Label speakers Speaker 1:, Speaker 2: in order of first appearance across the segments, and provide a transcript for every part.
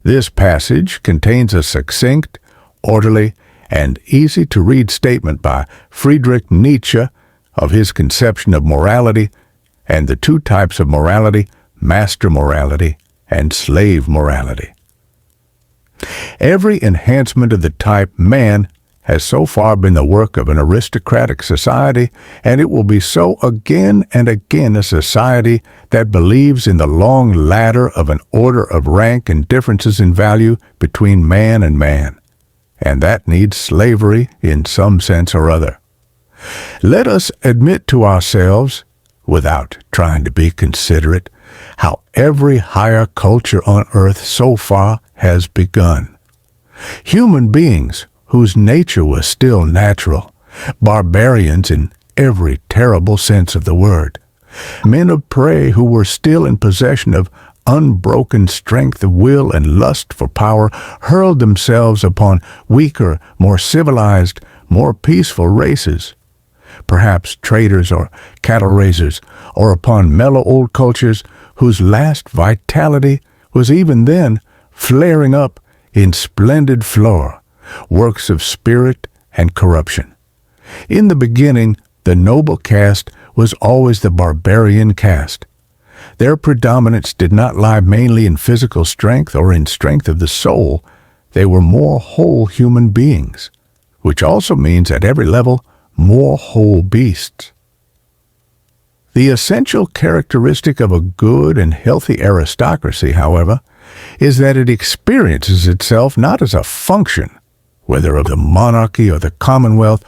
Speaker 1: This passage contains a succinct, orderly, and easy-to-read statement by Friedrich Nietzsche of his conception of morality and the two types of morality, master morality and slave morality. Every enhancement of the type man has so far been the work of an aristocratic society, and it will be so again and again a society that believes in the long ladder of an order of rank and differences in value between man and man, and that needs slavery in some sense or other. Let us admit to ourselves, without trying to be considerate, how every higher culture on earth so far has begun. Human beings whose nature was still natural, barbarians in every terrible sense of the word, men of prey who were still in possession of unbroken strength of will and lust for power, hurled themselves upon weaker, more civilized, more peaceful races, perhaps traders or cattle raisers, or upon mellow old cultures whose last vitality was even then flaring up in splendid flora, works of spirit and corruption. In the beginning, the noble caste was always the barbarian caste. Their predominance did not lie mainly in physical strength or in strength of the soul. They were more whole human beings, which also means at every level more whole beasts. The essential characteristic of a good and healthy aristocracy, however, is that it experiences itself not as a function, whether of the monarchy or the commonwealth,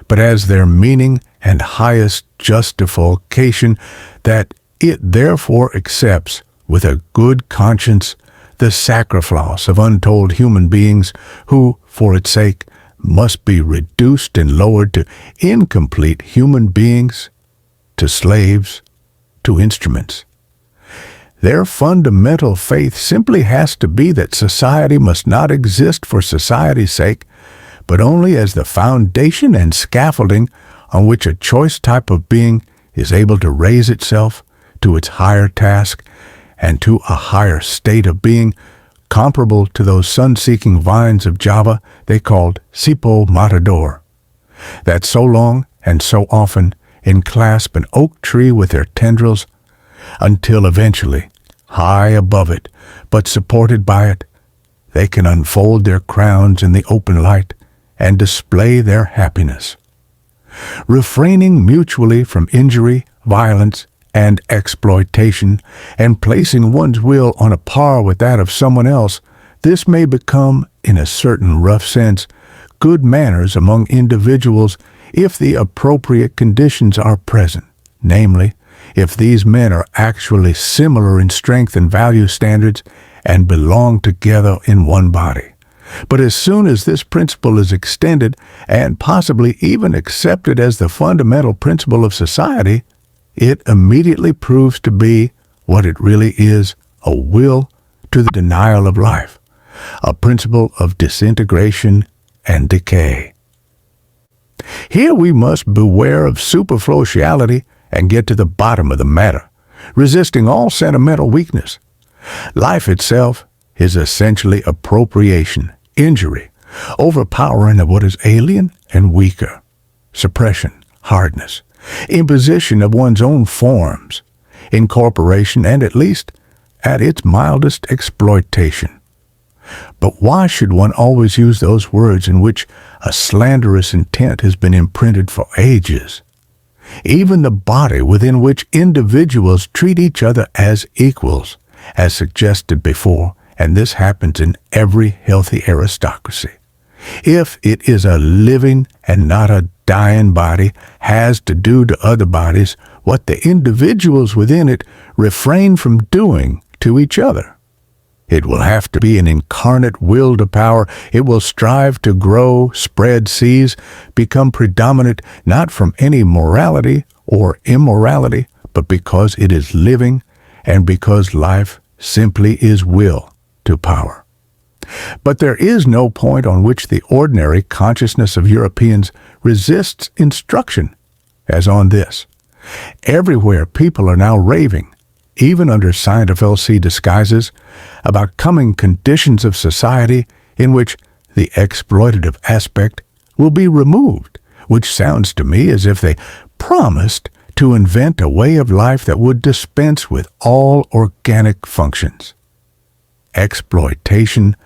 Speaker 1: but as their meaning and highest justification, that it therefore accepts with a good conscience the sacrifice of untold human beings who, for its sake, must be reduced and lowered to incomplete human beings, to slaves, to instruments. Their fundamental faith simply has to be that society must not exist for society's sake, but only as the foundation and scaffolding on which a choice type of being is able to raise itself to its higher task and to a higher state of being comparable to those sun-seeking vines of Java they called Sipo Matador, that so long and so often enclasp an oak tree with their tendrils until eventually, high above it, but supported by it, they can unfold their crowns in the open light and display their happiness. Refraining mutually from injury, violence, and exploitation, and placing one's will on a par with that of someone else, this may become, in a certain rough sense, good manners among individuals if the appropriate conditions are present, namely, if these men are actually similar in strength and value standards and belong together in one body. But as soon as this principle is extended and possibly even accepted as the fundamental principle of society, it immediately proves to be what it really is, a will to the denial of life, a principle of disintegration and decay. Here we must beware of superficiality and get to the bottom of the matter, resisting all sentimental weakness. Life itself is essentially appropriation, injury, overpowering of what is alien and weaker, suppression, hardness, imposition of one's own forms, incorporation, and at least, at its mildest, exploitation. But why should one always use those words in which a slanderous intent has been imprinted for ages? Even the body within which individuals treat each other as equals, as suggested before, and this happens in every healthy aristocracy. If it is a living and not a dying body, has to do to other bodies what the individuals within it refrain from doing to each other. It will have to be an incarnate will to power. It will strive to grow, spread, seize, become predominant, not from any morality or immorality, but because it is living and because life simply is will to power. But there is no point on which the ordinary consciousness of Europeans resists instruction, as on this. Everywhere people are now raving, even under Scientology disguises, about coming conditions of society in which the exploitative aspect will be removed, which sounds to me as if they promised to invent a way of life that would dispense with all organic functions. Exploitation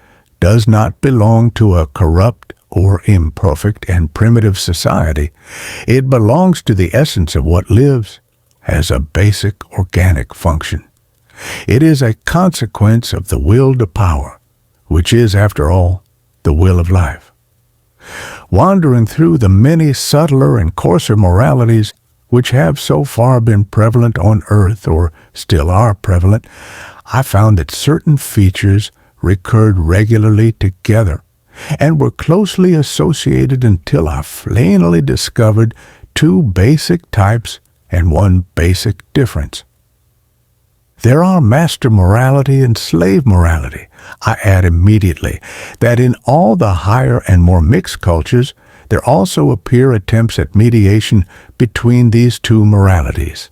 Speaker 1: does not belong to a corrupt or imperfect and primitive society. It belongs to the essence of what lives as a basic organic function. It is a consequence of the will to power, which is, after all, the will of life. Wandering through the many subtler and coarser moralities which have so far been prevalent on earth, or still are prevalent, I found that certain features recurred regularly together and were closely associated until I finally discovered two basic types and one basic difference. There are master morality and slave morality. I add immediately that in all the higher and more mixed cultures, there also appear attempts at mediation between these two moralities,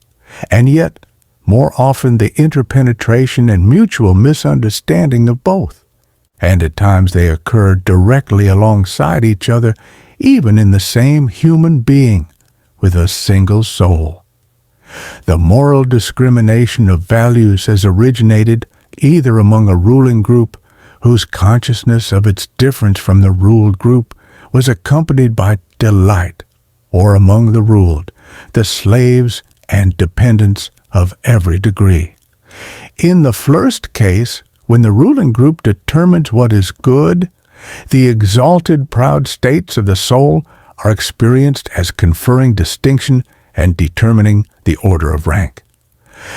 Speaker 1: and yet, more often the interpenetration and mutual misunderstanding of both, and at times they occur directly alongside each other, even in the same human being with a single soul. The moral discrimination of values has originated either among a ruling group whose consciousness of its difference from the ruled group was accompanied by delight, or among the ruled, the slaves and dependents of every degree. In the first case, when the ruling group determines what is good, the exalted, proud states of the soul are experienced as conferring distinction and determining the order of rank.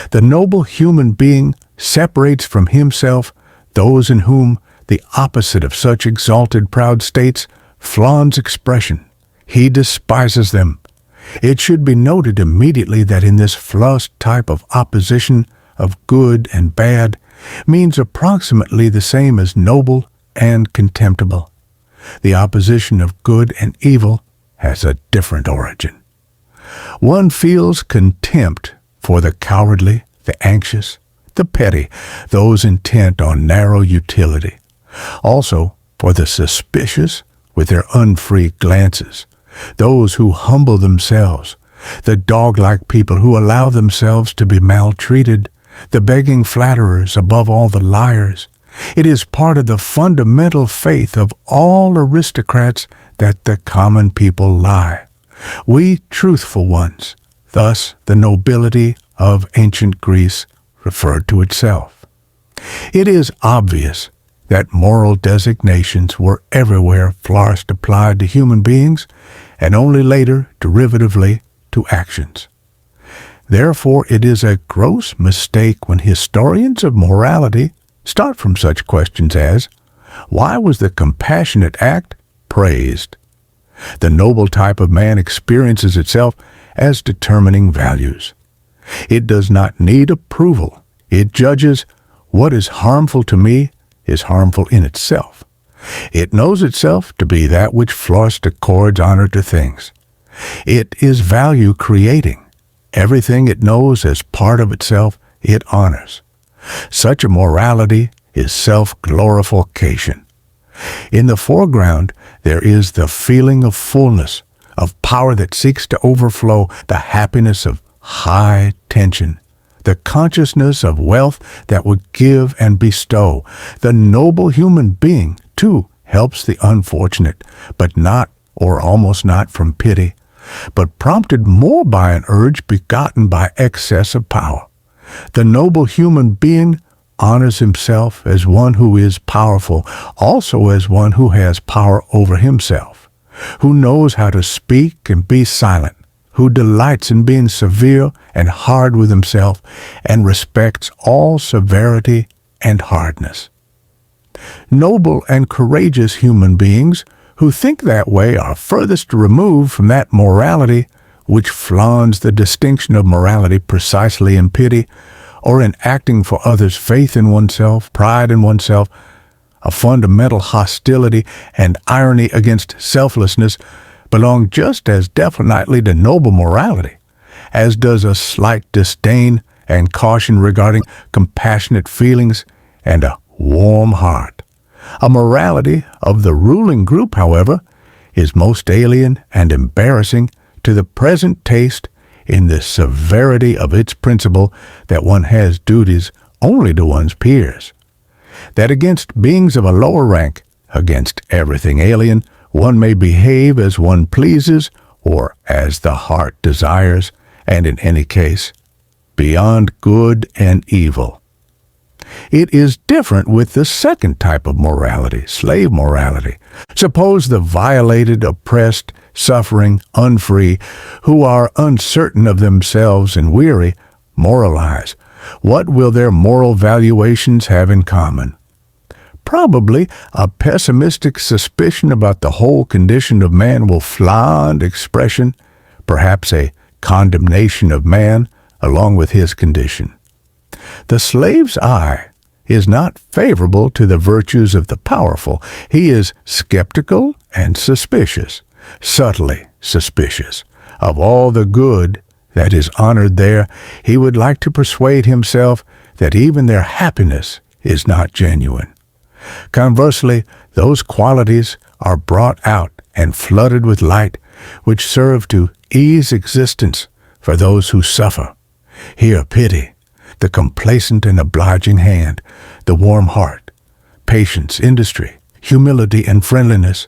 Speaker 1: The noble human being separates from himself those in whom the opposite of such exalted, proud states flaunts expression. He despises them. It should be noted immediately that in this first type of opposition of good and bad means approximately the same as noble and contemptible. The opposition of good and evil has a different origin. One feels contempt for the cowardly, the anxious, the petty, those intent on narrow utility. Also for the suspicious with their unfree glances, those who humble themselves, the dog-like people who allow themselves to be maltreated, the begging flatterers, above all the liars. It is part of the fundamental faith of all aristocrats that the common people lie. We truthful ones, thus the nobility of ancient Greece referred to itself. It is obvious that moral designations were everywhere first applied to human beings and only later, derivatively, to actions. Therefore, it is a gross mistake when historians of morality start from such questions as, why was the compassionate act praised? The noble type of man experiences itself as determining values. It does not need approval. It judges what is harmful to me is harmful in itself. It knows itself to be that which first accords honor to things. It is value creating. Everything it knows as part of itself, it honors. Such a morality is self-glorification. In the foreground, there is the feeling of fullness, of power that seeks to overflow, the happiness of high tension, the consciousness of wealth that would give and bestow. The noble human being, too, helps the unfortunate, but not, or almost not, from pity, but prompted more by an urge begotten by excess of power. The noble human being honors himself as one who is powerful, also as one who has power over himself, who knows how to speak and be silent, who delights in being severe and hard with himself, and respects all severity and hardness. Noble and courageous human beings who think that way are furthest removed from that morality which flaunts the distinction of morality precisely in pity, or in acting for others' faith in oneself, pride in oneself, a fundamental hostility and irony against selflessness belong just as definitely to noble morality, as does a slight disdain and caution regarding compassionate feelings and a warm heart. A morality of the ruling group, however, is most alien and embarrassing to the present taste in the severity of its principle that one has duties only to one's peers. That against beings of a lower rank, against everything alien, one may behave as one pleases or as the heart desires, and in any case, beyond good and evil. It is different with the second type of morality, slave morality. Suppose the violated, oppressed, suffering, unfree, who are uncertain of themselves and weary, moralize. What will their moral valuations have in common? Probably a pessimistic suspicion about the whole condition of man will fly into expression, perhaps a condemnation of man along with his condition. The slave's eye is not favorable to the virtues of the powerful. He is skeptical and suspicious, subtly suspicious, of all the good that is honored there. He would like to persuade himself that even their happiness is not genuine. Conversely, those qualities are brought out and flooded with light, which serve to ease existence for those who suffer. Here pity, the complacent and obliging hand, the warm heart, patience, industry, humility, and friendliness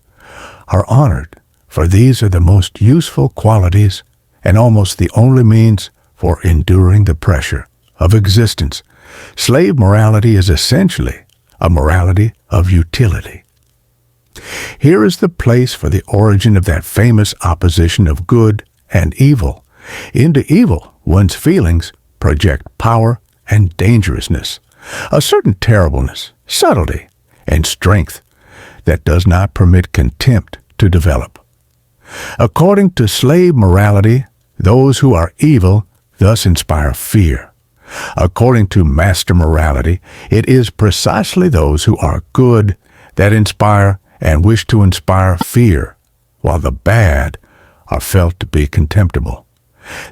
Speaker 1: are honored, for these are the most useful qualities and almost the only means for enduring the pressure of existence. Slave morality is essentially a morality of utility. Here is the place for the origin of that famous opposition of good and evil. Into evil, one's feelings project power and dangerousness, a certain terribleness, subtlety, and strength that does not permit contempt to develop. According to slave morality, those who are evil thus inspire fear. According to master morality, it is precisely those who are good that inspire and wish to inspire fear, while the bad are felt to be contemptible.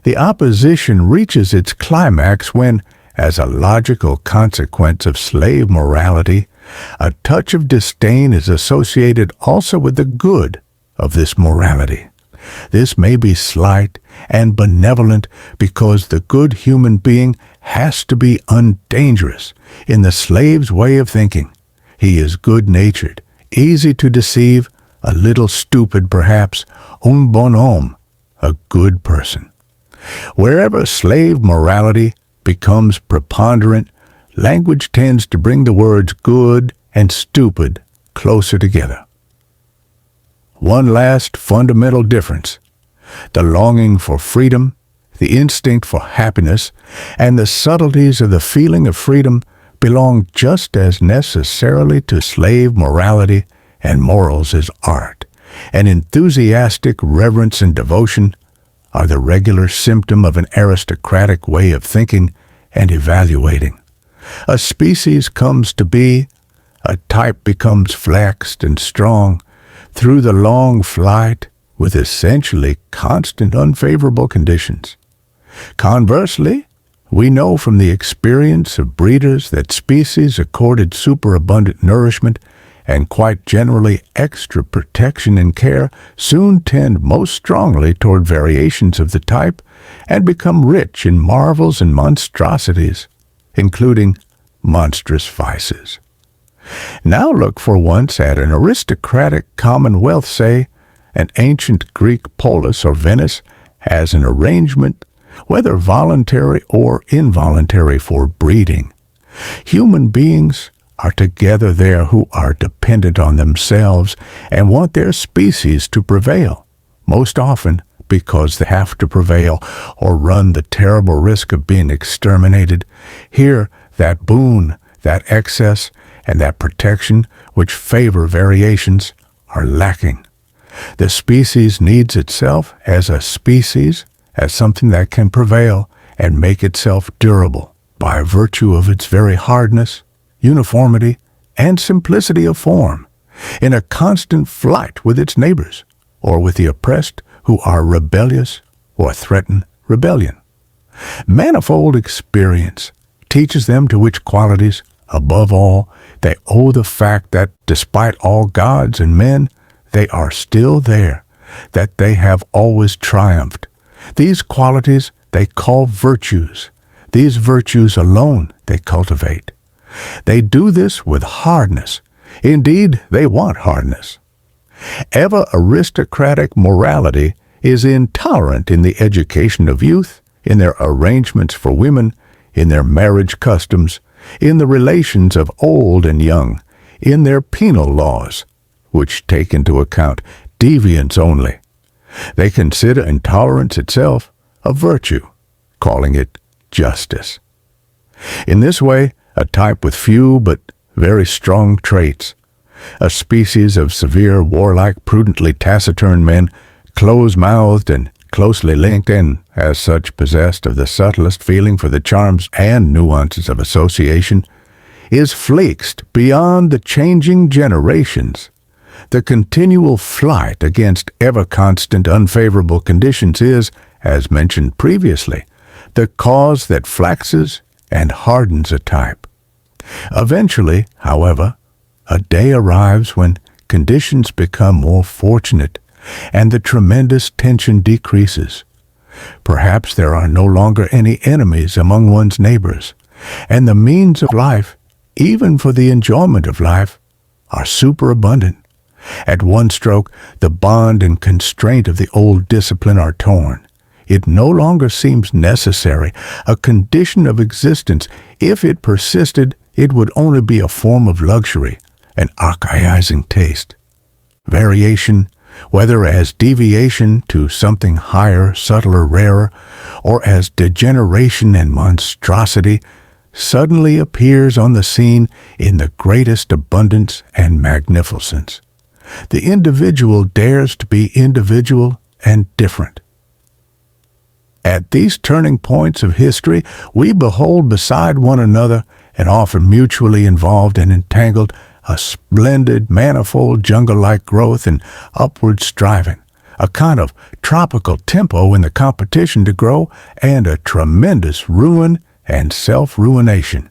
Speaker 1: The opposition reaches its climax when, as a logical consequence of slave morality, a touch of disdain is associated also with the good of this morality. This may be slight and benevolent because the good human being has to be undangerous in the slave's way of thinking. He is good-natured, easy to deceive, a little stupid perhaps, un bon homme, a good person. Wherever slave morality becomes preponderant, language tends to bring the words good and stupid closer together. One last fundamental difference: the longing for freedom, the instinct for happiness, and the subtleties of the feeling of freedom belong just as necessarily to slave morality and morals as art. An enthusiastic reverence and devotion are the regular symptom of an aristocratic way of thinking and evaluating. A species comes to be, a type becomes flexed and strong through the long flight with essentially constant unfavorable conditions. Conversely, we know from the experience of breeders that species accorded superabundant nourishment and quite generally extra protection and care soon tend most strongly toward variations of the type and become rich in marvels and monstrosities, including monstrous vices. Now look for once at an aristocratic commonwealth, say, an ancient Greek polis or Venice has an arrangement, whether voluntary or involuntary, for breeding. Human beings are together there who are dependent on themselves and want their species to prevail, most often because they have to prevail or run the terrible risk of being exterminated. Here, that boon, that excess, and that protection which favor variations are lacking. The species needs itself as a species, as something that can prevail and make itself durable by virtue of its very hardness, uniformity, and simplicity of form, in a constant flight with its neighbors, or with the oppressed who are rebellious or threaten rebellion. Manifold experience teaches them to which qualities, above all, they owe the fact that despite all gods and men, they are still there, that they have always triumphed. These qualities they call virtues. These virtues alone they cultivate. They do this with hardness. Indeed, they want hardness. Ever aristocratic morality is intolerant in the education of youth, in their arrangements for women, in their marriage customs, in the relations of old and young, in their penal laws, which take into account deviance only. They consider intolerance itself a virtue, calling it justice. In this way, a type with few but very strong traits, a species of severe, warlike, prudently taciturn men, close-mouthed and closely linked, and as such possessed of the subtlest feeling for the charms and nuances of association, is flexed beyond the changing generations. The continual flight against ever-constant unfavorable conditions is, as mentioned previously, the cause that flaxes and hardens a type. Eventually, however, a day arrives when conditions become more fortunate and the tremendous tension decreases. Perhaps there are no longer any enemies among one's neighbors, and the means of life, even for the enjoyment of life, are superabundant. At one stroke, the bond and constraint of the old discipline are torn. It no longer seems necessary, a condition of existence. If it persisted, it would only be a form of luxury, an archaizing taste. Variation, whether as deviation to something higher, subtler, rarer, or as degeneration and monstrosity, suddenly appears on the scene in the greatest abundance and magnificence. The individual dares to be individual and different. At these turning points of history, we behold beside one another, and often mutually involved and entangled, a splendid, manifold, jungle-like growth and upward striving, a kind of tropical tempo in the competition to grow, and a tremendous ruin and self-ruination,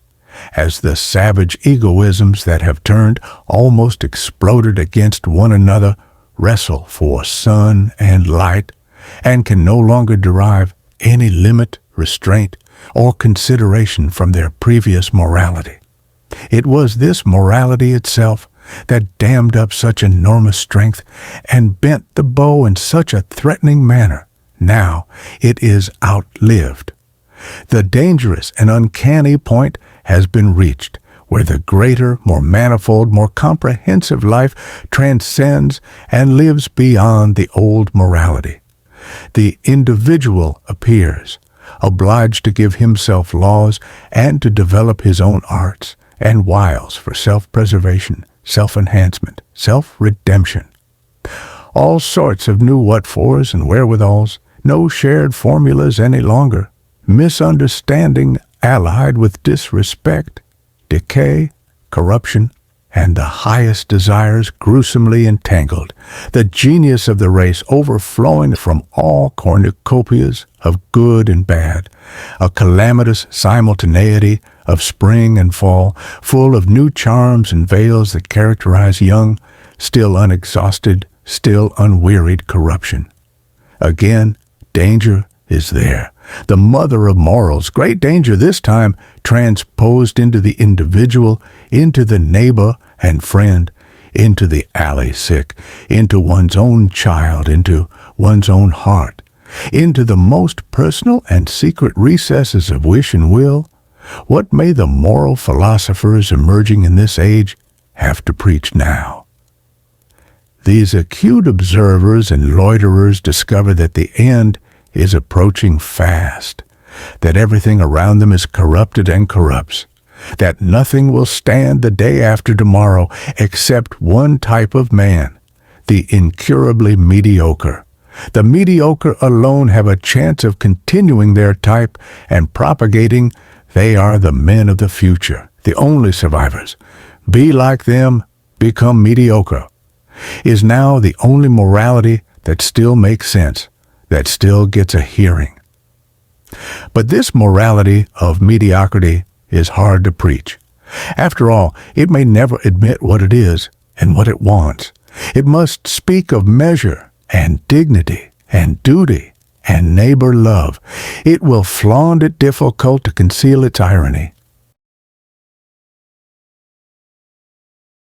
Speaker 1: as the savage egoisms that have turned, almost exploded against one another, wrestle for sun and light, and can no longer derive any limit, restraint, or consideration from their previous morality. It was this morality itself that dammed up such enormous strength and bent the bow in such a threatening manner. Now it is outlived. The dangerous and uncanny point has been reached, where the greater, more manifold, more comprehensive life transcends and lives beyond the old morality. The individual appears, obliged to give himself laws and to develop his own arts and wiles for self-preservation, self-enhancement, self-redemption. All sorts of new what-fors and wherewithals, no shared formulas any longer, misunderstanding allied with disrespect, decay, corruption, and the highest desires gruesomely entangled, the genius of the race overflowing from all cornucopias of good and bad, a calamitous simultaneity of spring and fall, full of new charms and veils that characterize young, still unexhausted, still unwearied corruption. Again, danger is there. The mother of morals, great danger this time, transposed into the individual, into the neighbor and friend, into the alley sick, into one's own child, into one's own heart, into the most personal and secret recesses of wish and will. What may the moral philosophers emerging in this age have to preach now? These acute observers and loiterers discover that the end is approaching fast, that everything around them is corrupted and corrupts, that nothing will stand the day after tomorrow except one type of man, the incurably mediocre. The mediocre alone have a chance of continuing their type and propagating. They are the men of the future, the only survivors. Be like them, become mediocre, is now the only morality that still makes sense, that still gets a hearing. But this morality of mediocrity is hard to preach. After all, it may never admit what it is and what it wants. It must speak of measure and dignity and duty and neighbor love. It will flaunt it difficult to conceal its irony.